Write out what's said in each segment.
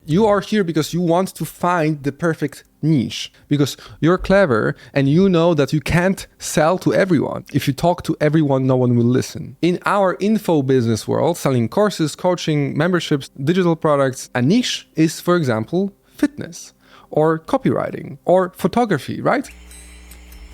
You are here because you want to find the perfect niche, because you're clever and you know that you can't sell to everyone. If you talk to everyone, no one will listen. In our info business world, selling courses, coaching, memberships, digital products, a niche is, for example, fitness or copywriting or photography, right?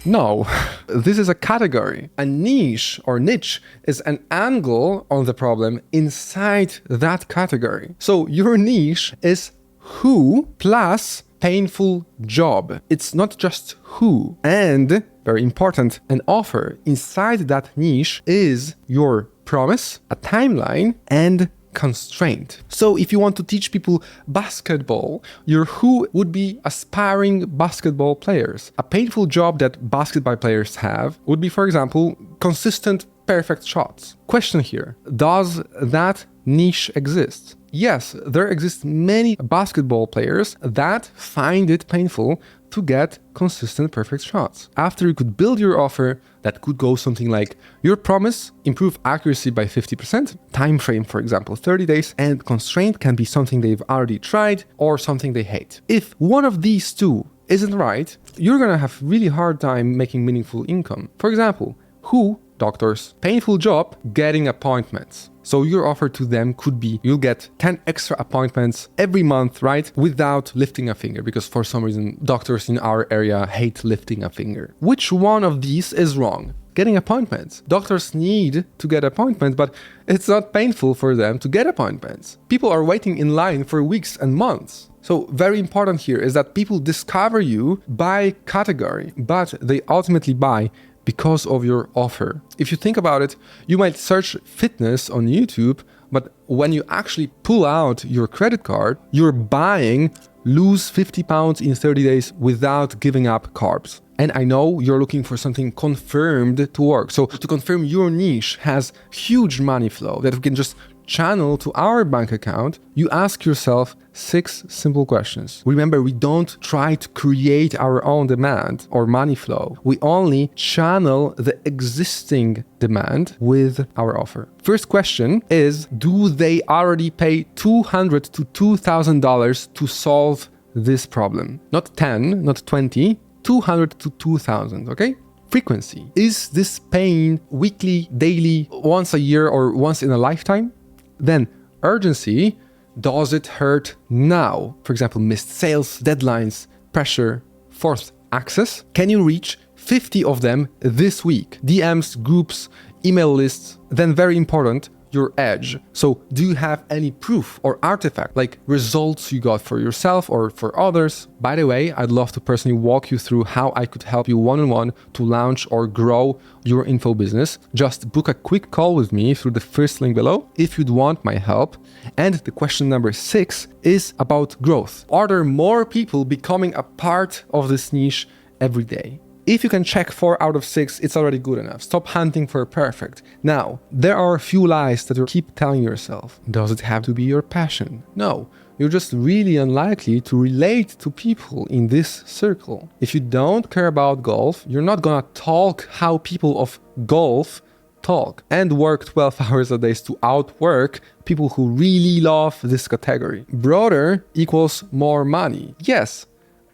No, this is a category. A niche or niche is an angle on the problem inside that category. So your niche is who plus painful job. It's not just who. And, very important, an offer inside that niche is your promise, a timeline, and constraint. So if you want to teach people basketball, your who would be aspiring basketball players. A painful job that basketball players have would be, for example, consistent perfect shots. Question here, does that niche exist? Yes, there exist many basketball players that find it painful to get consistent perfect shots. After you could build your offer, that could go something like your promise, improve accuracy by 50%, time frame, for example, 30 days, and constraint can be something they've already tried or something they hate. If one of these two isn't right, you're gonna have really hard time making meaningful income. For example, who, doctors, painful job, getting appointments. So your offer to them could be, you'll get 10 extra appointments every month, right? Without lifting a finger, because for some reason, doctors in our area hate lifting a finger. Which one of these is wrong? Getting appointments. Doctors need to get appointments, but it's not painful for them to get appointments. People are waiting in line for weeks and months. So very important here is that people discover you by category, but they ultimately buy because of your offer. If you think about it, you might search fitness on YouTube, but when you actually pull out your credit card, you're buying lose 50 pounds in 30 days without giving up carbs. And I know you're looking for something confirmed to work. So to confirm your niche has huge money flow that we can just channel to our bank account, you ask yourself 6 simple questions. Remember, we don't try to create our own demand or money flow. We only channel the existing demand with our offer. First question is, do they already pay $200 to $2,000 to solve this problem? Not 10, not 20, 200 to 2,000, okay? Frequency. Is this pain weekly, daily, once a year, or once in a lifetime? Then urgency, does it hurt now? For example, missed sales, deadlines, pressure. Fourth, access. Can you reach 50 of them this week? DMs, groups, email lists. Then very important, your edge. So do you have any proof or artifact, like results you got for yourself or for others? By the way, I'd love to personally walk you through how I could help you one-on-one to launch or grow your info business. Just book a quick call with me through the first link below if you'd want my help. And the question number 6 is about growth. Are there more people becoming a part of this niche every day? If you can check 4 out of 6, it's already good enough. Stop hunting for perfect. Now, there are a few lies that you keep telling yourself. Does it have to be your passion? No, you're just really unlikely to relate to people in this circle. If you don't care about golf, you're not gonna talk how people of golf talk and work 12 hours a day to outwork people who really love this category. Broader equals more money. Yes,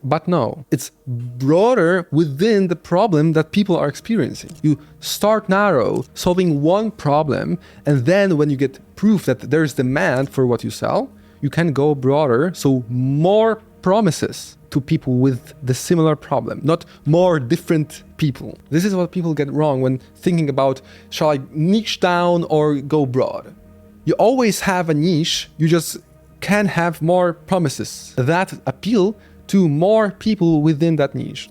but no, it's broader within the problem that people are experiencing. You start narrow, solving one problem, and then when you get proof that there's demand for what you sell, you can go broader, so more promises to people with the similar problem, not more different people. This is what people get wrong when thinking about, shall I niche down or go broad? You always have a niche, you just can have more promises that appeal to more people within that niche.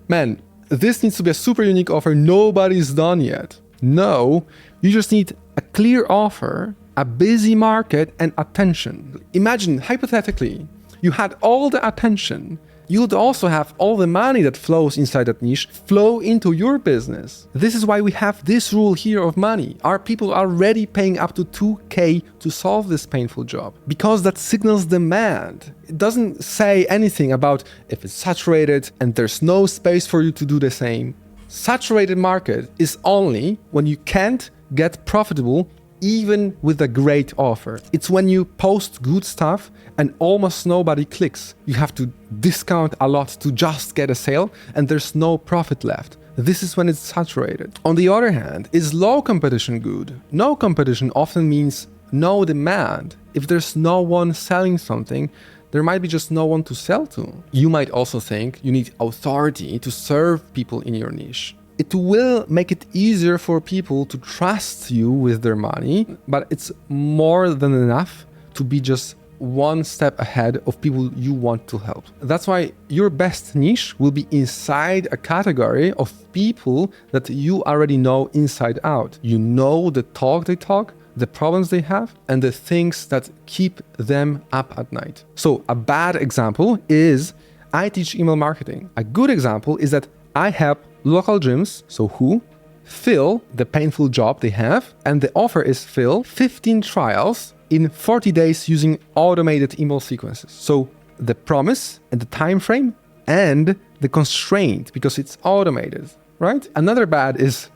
Man, this needs to be a super unique offer nobody's done yet. No, you just need a clear offer, a busy market, and attention. Imagine, hypothetically, you had all the attention, you'd also have all the money that flows inside that niche flow into your business. This is why we have this rule here of money. Our people are already paying up to 2K to solve this painful job because that signals demand. It doesn't say anything about if it's saturated and there's no space for you to do the same. Saturated market is only when you can't get profitable even with a great offer. It's when you post good stuff and almost nobody clicks. You have to discount a lot to just get a sale and there's no profit left. This is when it's saturated. On the other hand, is low competition good? No competition often means no demand. If there's no one selling something, there might be just no one to sell to. You might also think you need authority to serve people in your niche. It will make it easier for people to trust you with their money, but it's more than enough to be just one step ahead of people you want to help. That's why your best niche will be inside a category of people that you already know inside out. You know the talk they talk, the problems they have, and the things that keep them up at night. So a bad example is I teach email marketing. A good example is that I help local gyms, so who, fill the painful job they have, and the offer is fill 15 trials in 40 days using automated email sequences. So the promise and the time frame and the constraint, because it's automated, right? Another bad is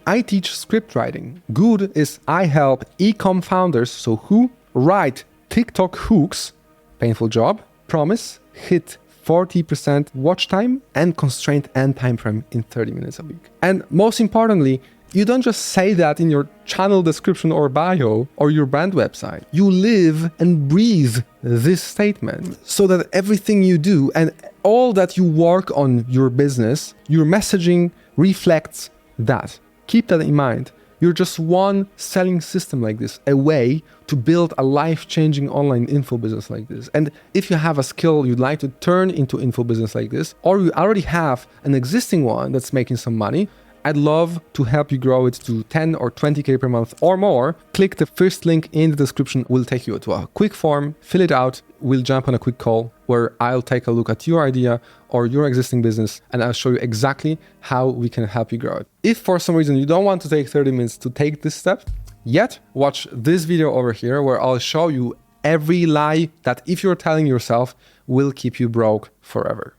I teach script writing. Good is I help e-com founders, so who, write TikTok hooks, painful job, promise, hit 40% watch time and constraint and time frame in 30 minutes a week. And most importantly, you don't just say that in your channel description or bio or your brand website. You live and breathe this statement so that everything you do and all that you work on your business, your messaging reflects that. Keep that in mind. You're just one selling system like this away to build a life-changing online info business like this. And if you have a skill you'd like to turn into info business like this, or you already have an existing one that's making some money, I'd love to help you grow it to 10 or 20K per month or more. Click the first link in the description. We'll take you to a quick form, fill it out. We'll jump on a quick call where I'll take a look at your idea or your existing business and I'll show you exactly how we can help you grow it. If for some reason you don't want to take 30 minutes to take this step yet, watch this video over here where I'll show you every lie that if you're telling yourself will keep you broke forever.